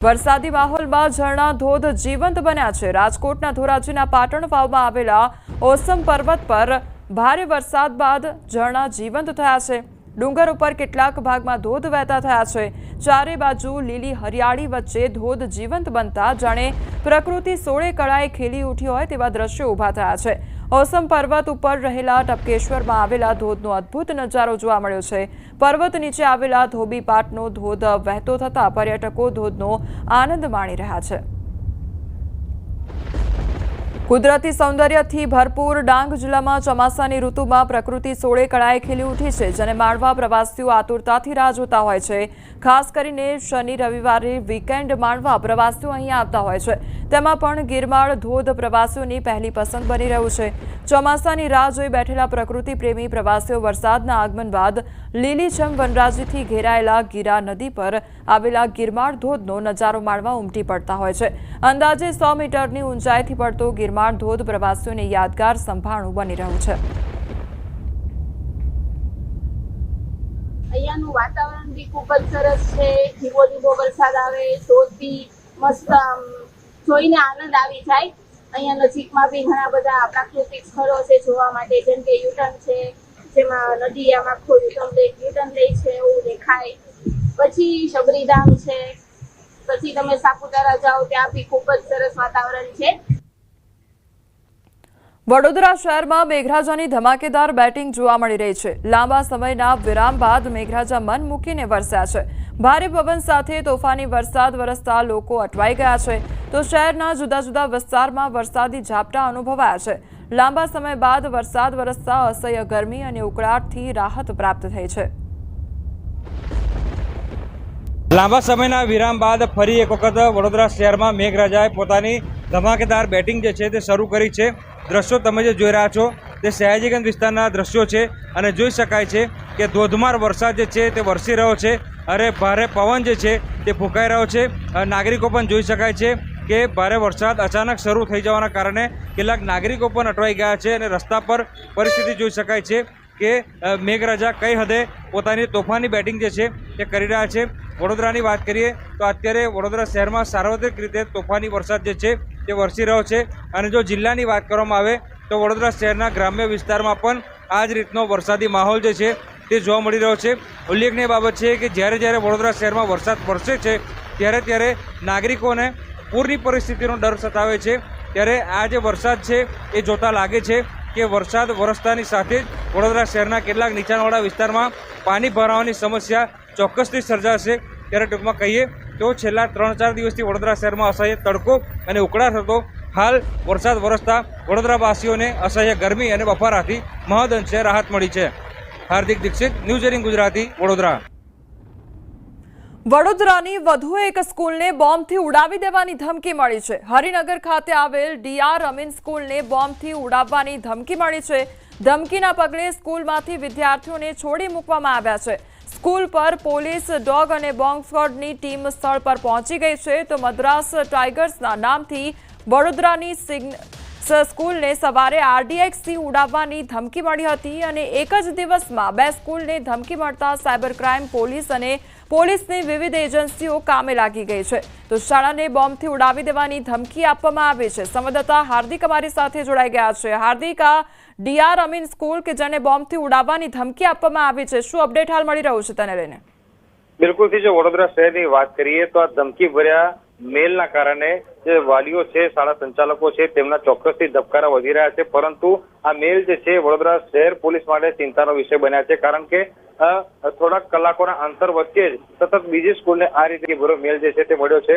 વરસાદી માહોલમાં ઝરણા ધોધ જીવંત બન્યા છે। રાજકોટના ધોરાજીના પાટણ વાવમાં આવેલા ઓસમ પર્વત પર ભારે વરસાદ બાદ ઝરણા જીવંત થયા છે। ડુંગર ઉપર કેટલાક ભાગમાં ધોધ વહેતા થયા છે। ચારે બાજુ લીલી હરિયાળી વચ્ચે ધોધ જીવંત બનતા જાણે પ્રકૃતિ સોળે કળાએ ખીલી ઉઠી હોય તેવા દ્રશ્યો ઊભા થયા છે। ઓસમ પર્વત ઉપર રહેલા ટપકેશ્વરમાં આવેલા ધોધનો અદ્ભુત નજારો જોવા મળ્યો છે। પર્વત નીચે આવેલા ધોબીપાટનો ધોધ વહેતો થતા પર્યટકો ધોધનો આનંદ માણી રહ્યા છે। કુદરતી સૌંદર્યથી ભરપૂર ડાંગ જિલ્લામાં ચોમાસાની ઋતુમાં પ્રકૃતિ સોળે કળાએ ખીલી ઉઠી છે, જેને માણવા પ્રવાસીઓ આતુરતાથી રાહ જોતા હોય છે। ખાસ કરીને શનિ રવિવારે વીકેન્ડ માણવા પ્રવાસીઓ અહીં આવતા હોય છે। તેમાં પણ ગિરમાળ ધોધ પ્રવાસીઓની પહેલી પસંદ બની રહ્યું છે। ચોમાસાની રાહ જોઈ બેઠેલા પ્રકૃતિ પ્રેમી પ્રવાસીઓ વરસાદના આગમન બાદ લીલીછમ વનરાજીથી ઘેરાયેલા ગીરા નદી પર આવેલા ગિરમાળ ધોધનો નજારો માણવા ઉમટી પડતા હોય છે। અંદાજે 100 મીટરની ઊંચાઈથી પડતો ગિરમાળ ધોધ પ્રવાસીઓને યાદગાર સંભાળણું બની રહ્યું છે। અહીંયાનું વાતાવરણ બી ખૂબ જ સરસ છે। ધીમો ધીમો વરસાદ આવે, ધોધ બી મસ્ત જોઈને આનંદ આવી જાય। અહીંયા નજીકમાં બી ઘણા બધા પ્રાકૃતિક સ્થળો છે જોવા માટે, જેમ કે યુટર્ન છે, જેમાં નદી આમ આખો યુટર્ન લે છે એવું દેખાય। પછી શબરીધામ છે, પછી તમે સાપુતારા જાઓ ત્યાં બી ખૂબ જ સરસ વાતાવરણ છે। વડોદરા શહેરમાં મેઘરાજાની ધમાકેદાર બેટિંગ જોવા મળી રહી છે। લાંબા સમયના વિરામ બાદ મેઘરાજા મન મૂકીને વરસ્યા છે। ભારે પવન સાથે તોફાની વરસાદ વરસતા લોકો અટવાઈ ગયા છે, તો શહેરના જુદા જુદા વિસ્તારમાં વરસાદી ઝાપટા અનુભવાયા છે। લાંબા સમય બાદ વરસાદ વરસતા અસહ્ય ગરમી અને ઉકળાટથી રાહત પ્રાપ્ત થઈ છે। લાંબા સમયના વિરામ બાદ ફરી એક વખત વડોદરા શહેરમાં મેઘરાજાએ પોતાની ધમાકેદાર બેટિંગ જે છે તે શરૂ કરી છે। દ્રશ્યો તમે જે જોઈ રહ્યા છો તે સયાજીગંજ વિસ્તારના દ્રશ્યો છે અને જોઈ શકાય છે કે ધોધમાર વરસાદ જે છે તે વરસી રહ્યો છે અને ભારે પવન જે છે તે ફૂંકાઈ રહ્યો છે। નાગરિકો પણ જોઈ શકાય છે કે ભારે વરસાદ અચાનક શરૂ થઈ જવાના કારણે કેટલાક નાગરિકો પણ અટવાઈ ગયા છે અને રસ્તા પર પરિસ્થિતિ જોઈ શકાય છે કે મેઘરાજા કઈ હદે પોતાની તોફાની બેટિંગ જે છે તે કરી રહ્યા છે। વડોદરાની વાત કરીએ તો અત્યારે વડોદરા શહેરમાં સાર્વત્રિક રીતે તોફાની વરસાદ જે છે તે વરસી રહ્યો છે અને જો જિલ્લાની વાત કરવામાં આવે તો વડોદરા શહેરના ગ્રામ્ય વિસ્તારમાં પણ આ જ રીતનો વરસાદી માહોલ જે છે તે જોવા મળી રહ્યો છે। ઉલ્લેખનીય બાબત છે કે જ્યારે વડોદરા શહેરમાં વરસાદ વરસે છે ત્યારે નાગરિકોને પૂરની પરિસ્થિતિનો ડર સતાવે છે। ત્યારે આ જે વરસાદ છે એ જોતા લાગે છે કે વરસાદ વરસતાની સાથે જ વડોદરા શહેરના કેટલાક નીચાણવાળા વિસ્તારમાં પાણી ભરાવાની સમસ્યા ચોક્કસથી સર્જાશે। ત્યારે ટૂંકમાં કહીએ તો છેલ્લા 3-4 દિવસથી વડોદરા શહેરમાં અસહ્ય તડકો અને ઉકળાટ હતો। હાલ વરસાદ વરસતા વડોદરાવાસીઓને અસહ્ય ગરમી અને બફારાથી મહદઅંશે રાહત મળી છે। હાર્દિક દીક્ષિત, ન્યૂઝ 18 ગુજરાતી, વડોદરા। વડોદરાની વધુ એક સ્કૂલને બોમ્બથી ઉડાવી દેવાની ધમકી મળી છે। હરિનગર ખાતે આવેલ ડીઆર અમીન સ્કૂલને બોમ્બથી ઉડાવવાની ધમકી મળી છે। ધમકીના પગલે સ્કૂલમાંથી વિદ્યાર્થીઓને છોડી મૂકવામાં આવ્યા છે। સ્કૂલ પર પોલીસ, ડોગ અને બોમ્બ સ્ક્વોડની ટીમ સ્થળ પર પહોંચી ગઈ છે, તો મદ્રાસ ટાઇગર્સના નામથી વડોદરાની સ્કૂલને સવારે RDXથી ઉડાવવાની ધમકી મળી હતી અને એક જ દિવસમાં 2 સ્કૂલને ધમકી મળતા સાયબર ક્રાઇમ પોલીસ અને પોલીસની વિવિધ એજન્સીઓ કામે લાગી ગઈ છે। તો શાળાને બોમ્બથી ઉડાવી દેવાની ધમકી આપવામાં આવી છે। સંવાદદાતા હાર્દિક અમારી સાથે જોડાઈ ગયા છે। હાર્દિક, આ ડીઆર અમીન સ્કૂલ કે જેને બોમ્બથી ઉડાવવાની ધમકી આપવામાં આવી છે, શું અપડેટ હાલ મળી રહ્યું છે તેને લઈને? બિલકુલથી જો વડોદરા શહેરની વાત કરીએ તો આ ધમકી ભર્યા મેલના કારણે જે વાલીઓ છે, શાળા સંચાલકો છે, તેમના ચોક્કસથી ધબકારા વધી રહ્યા છે। પરંતુ આ મેલ જે છે વડોદરા શહેર પોલીસ માટે ચિંતાનો વિષય બન્યા છે, કારણ કે થોડાક કલાકોના અંતર વચ્ચે જ સતત બીજી સ્કૂલને આ રીતે ભરો મેલ જે છે તે મળ્યો છે।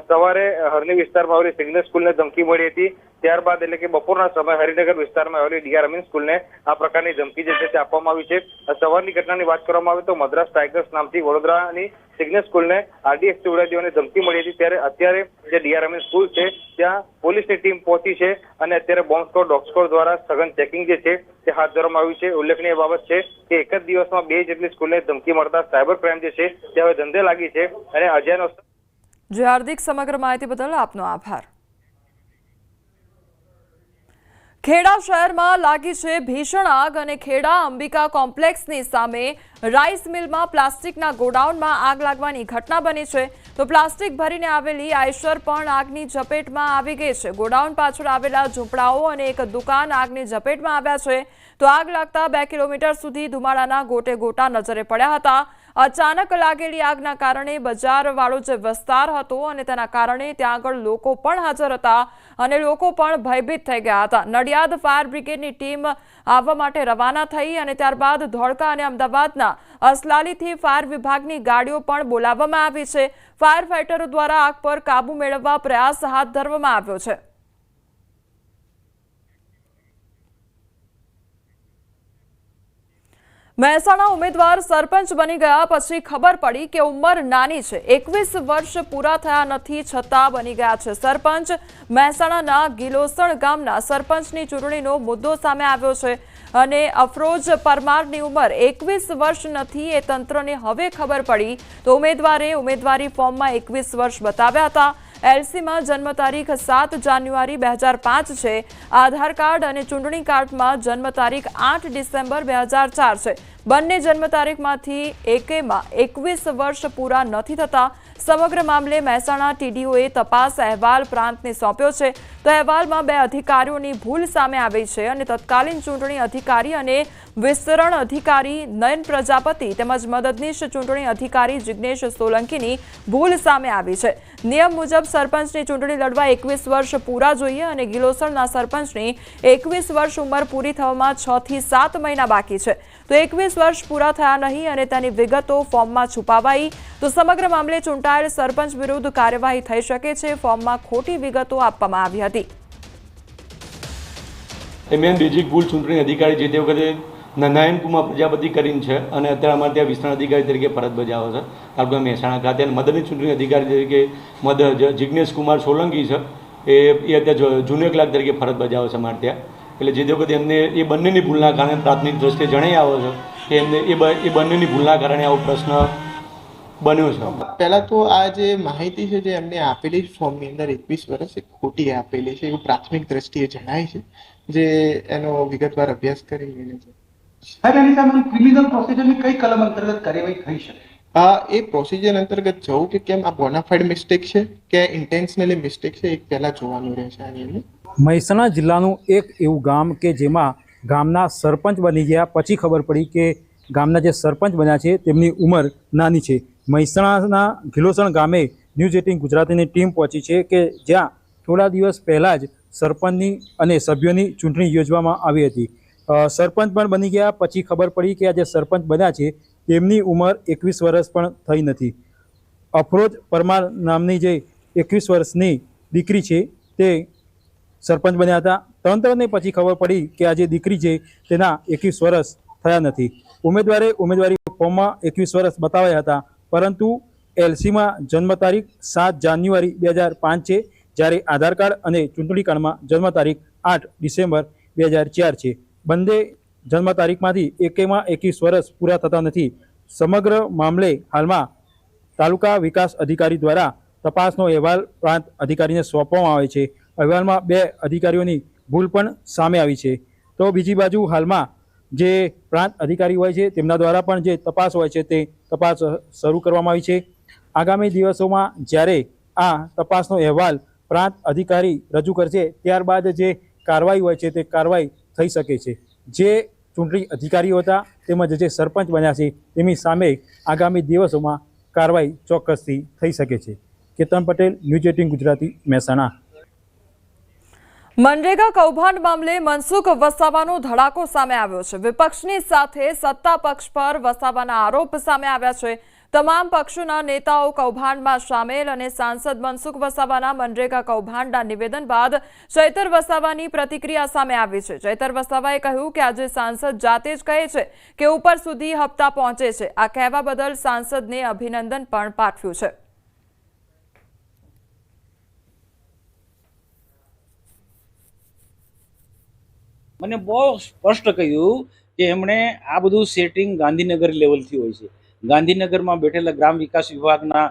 સવારે હરણી વિસ્તારમાં આવેલી સિગ્નલ સ્કૂલને ધમકી મળી હતી, ત્યારબાદ એટલે કે બપોરના સમયે હરિનગર વિસ્તારમાં આવેલી ડીઆર અમીન સ્કૂલને આ પ્રકારની ધમકી જે છે તે આપવામાં આવી છે। સવારની ઘટનાની વાત કરવામાં આવે તો મદ્રાસ ટાઇગર્સ નામથી વડોદરાની સિગ્નલ સ્કૂલને RDXથી ઉડાવી દેવાની ધમકી મળી હતી। ત્યારે અત્યારે જે ડીઆર અમીન સ્કૂલ છે ત્યાં પોલીસની ટીમ પહોંચી છે અને અત્યારે બોમ્બ સ્ક્વોડ, ડોગ સ્ક્વોડ દ્વારા સઘન ચેકિંગ જે છે તે હાથ ધરવામાં આવ્યું છે। ઉલ્લેખનીય બાબત છે કે એક જ દિવસમાં 2 જેટલી સ્કૂલને ધમકી મળતા સાયબર ક્રાઇમ જે છે તે હવે ધંધે લાગી છે અને અજયનો હાર્દિક, સમગ્ર માહિતી બદલ આપનો આભાર। ખેડા શહેરમાં લાગી છે ભીષણ આગ અને ખેડા અંબિકા કોમ્પ્લેક્સની સામે રાઈસ મિલમાં પ્લાસ્ટિકના ગોડાઉનમાં આગ લાગવાની ઘટના બની છે તો પ્લાસ્ટિક ભરીને આવેલી આઈશર પણ આગની ઝપેટમાં આવી ગઈ છે। ગોડાઉન પાછળ આવેલા ઝૂંપડાઓ અને એક દુકાન આગની ઝપેટમાં આવ્યા છે તો આગ લાગતા 2 કિલોમીટર સુધી ધુમાડાના ગોટે ગોટા નજરે પડ્યા હતા। અચાનક લાગેલી આગના કારણે બજારવાળો જે વિસ્તાર હતો અને તેના કારણે ત્યાં આગળ લોકો પણ હાજર હતા અને લોકો પણ ભયભીત થઈ ગયા હતા। નડિયાદ ફાયર બ્રિગેડની ટીમ આવવા માટે રવાના થઈ અને ત્યારબાદ ધોળકા અને અમદાવાદના અસલાલીથી ફાયર વિભાગની ગાડીઓ પણ બોલાવવામાં આવી છે। ફાયર ફાઇટરો દ્વારા આગ પર કાબુ મેળવવા પ્રયાસ હાથ ધરવામાં આવ્યો છે। મહેસાણા ઉમેદવાર સરપંચ બની ગયા પછી ખબર પડી કે ઉંમર નાની છે। 21 વર્ષ પૂરા થયા નથી છતાં બની ગયા છે સરપંચ। મહેસાણાના ગિલોસણ ગામના સરપંચની ચૂંટણીનો મુદ્દો સામે આવ્યો છે અને અફરોજ પરમારની ઉંમર 21 વર્ષ નથી એ તંત્રને હવે ખબર પડી તો ઉમેદવારે ઉમેદવારી ફોર્મમાં 21 વર્ષ બતાવ્યા હતા। એલસીમાં જન્મ તારીખ 7 જાન્યુઆરી 2005 છે। આધાર કાર્ડ અને ચૂંટણી કાર્ડમાં જન્મ તારીખ 8 ડિસેમ્બર 2004 છે। બંને જન્મ તારીખમાંથી એકેમાં 21 વર્ષ પૂરા નથી થતા। સમગ્ર મામલે મહેસાણા ટીડીઓએ તપાસ અહેવાલ પ્રાંતને સોંપ્યો છે તો અહેવાલમાં 2 અધિકારીઓની ભૂલ સામે આવી છે અને તત્કાલીન ચૂંટણી અધિકારી અને વિસ્તરણ અધિકારી નયન પ્રજાપતિ તેમજ મદદનીશ ચૂંટણી અધિકારી જિગ્નેશ સોલંકીની ભૂલ સામે આવી છે। નિયમ મુજબ સરપંચની ચૂંટણી લડવા 21 વર્ષ પૂરા જોઈએ અને ગિલોસણના સરપંચની 21 વર્ષ ઉંમર પૂરી થવામાં 6 થી 7 મહિના બાકી છે તો 21 વર્ષ પૂરા થયા નહીં અને તેની વિગતો ફોર્મમાં છુપાવાઈ તો સમગ્ર મામલે ચૂંટાયેલ સરપંચ વિરુદ્ધ કાર્યવાહી થઈ શકે છે। ફોર્મમાં ખોટી વિગતો આપવામાં આવી હતી। મેન બેઝિક ભૂલ ચૂંટણી અધિકારી જે તે વખતે નયન કુમાર પ્રજાપતિ કરીને છે અને અત્યારે અમારે ત્યાં વિસ્તરણ અધિકારી તરીકે ફરજ બજાવે છે તાલુકા મહેસાણા ખાતે અને મદદની ચૂંટણી અધિકારી તરીકે જિગ્નેશ કુમાર સોલંકી છે એ અત્યારે જુનિયર ક્લાર્ક તરીકે ફરજ બજાવે છે અમારે ત્યાં। એટલે જે તે વખતે એમને એ બંનેની ભૂલના કારણે પ્રાથમિક દ્રષ્ટિએ જણાઈ આવે છે કે એમને એ બંનેની ભૂલના કારણે આવો પ્રશ્ન બન્યો છે। પહેલાં તો આ જે માહિતી છે જે એમને આપેલી ફોર્મની અંદર 21 વર્ષ એ ખોટી આપેલી છે એવું પ્રાથમિક દ્રષ્ટિએ જણાય છે જે એનો વિગતવાર અભ્યાસ કરી રહ્યો છે। સાહેબ એની સામે ક્રિમિનલ પ્રોસિજરની કઈ કલમ અંતર્ગત કાર્યવાહી થઈ શકે? એ પ્રોસિજર અંતર્ગત જવું કે કેમ આ બોનાફાઇડ મિસ્ટેક છે કે ઇન્ટેન્શનલી મિસ્ટેક છે એક પહેલાં જોવાનું રહેશે આની અંદર। મહેસાણા જિલ્લાનું એક એવું ગામ કે જેમાં ગામના સરપંચ બની ગયા પછી ખબર પડી કે ગામના જે સરપંચ બન્યા છે તેમની ઉંમર નાની છે। મહેસાણાના ગિલોસણ ગામે ન્યૂઝ 18 ગુજરાતીની ટીમ પહોંચી છે કે જ્યાં થોડા દિવસ પહેલાં જ સરપંચની અને સભ્યોની ચૂંટણી યોજવામાં આવી હતી। સરપંચ પણ બની ગયા પછી ખબર પડી કે આ જે સરપંચ બન્યા છે તેમની ઉંમર 21 વર્ષ પણ થઈ નથી। અફરોજ પરમાર નામની જે 21 વર્ષની દીકરી છે તે સરપંચ બન્યા હતા। તંત્રને પછી ખબર પડી કે આ જે દીકરી છે તેના 21 વર્ષ થયા નથી। ઉમેદવારે ઉમેદવારી ફોર્મમાં 21 વર્ષ બતાવ્યા હતા પરંતુ એલસીમાં જન્મ તારીખ 7 જાન્યુઆરી 2005 છે જ્યારે આધાર કાર્ડ અને ચૂંટણી કાર્ડમાં જન્મ તારીખ 8 ડિસેમ્બર 2004 છે। બંને જન્મ તારીખમાંથી એકેમાં 21 વર્ષ પૂરા થતા નથી। સમગ્ર મામલે હાલમાં તાલુકા વિકાસ અધિકારી દ્વારા તપાસનો અહેવાલ પ્રાંત અધિકારીને સોંપવામાં આવે છે। અહેવાલમાં 2 અધિકારીઓની ભૂલ પણ સામે આવી છે તો બીજી બાજુ હાલમાં જે પ્રાંત અધિકારી હોય છે તેમના દ્વારા પણ જે તપાસ હોય છે તે તપાસ શરૂ કરવામાં આવી છે। આગામી દિવસોમાં જ્યારે આ તપાસનો અહેવાલ પ્રાંત અધિકારી રજૂ કરશે ત્યારબાદ જે કાર્યવાહી હોય છે તે કાર્યવાહી થઈ શકે છે। જે ચૂંટણી અધિકારીઓ હતા તેમજ જે સરપંચ બન્યા છે તેમની સામે આગામી દિવસોમાં કાર્યવાહી ચોક્કસથી થઈ શકે છે। કેતન પટેલ, ન્યૂઝ 18 ગુજરાતી, મહેસાણા। મનરેગા કૌભાંડ મામલે મનસુખ વસાવાનો ધડાકો સામે આવ્યો છે। વિપક્ષની સાથે સત્તા પક્ષ પર વસાવાના આરોપ સામે આવ્યા છે। તમામ પક્ષોના નેતાઓ કૌભાંડમાં સામેલ અને સાંસદ મનસુખ વસાવાના મનરેગા કૌભાંડના નિવેદન બાદ ચૈતર વસાવાની પ્રતિક્રિયા સામે આવી છે। ચૈતર વસાવાએ કહ્યું કે આજે સાંસદ જાતે જ કહે છે કે ઉપર સુધી હપ્તા પહોંચે છે। આ કહેવા બદલ સાંસદને અભિનંદન પણ પાઠવ્યું છે। મને બહુ સ્પષ્ટ કહ્યું કે એમણે આ બધું સેટિંગ ગાંધીનગર લેવલથી હોય છે। ગાંધીનગરમાં બેઠેલા ગ્રામ વિકાસ વિભાગના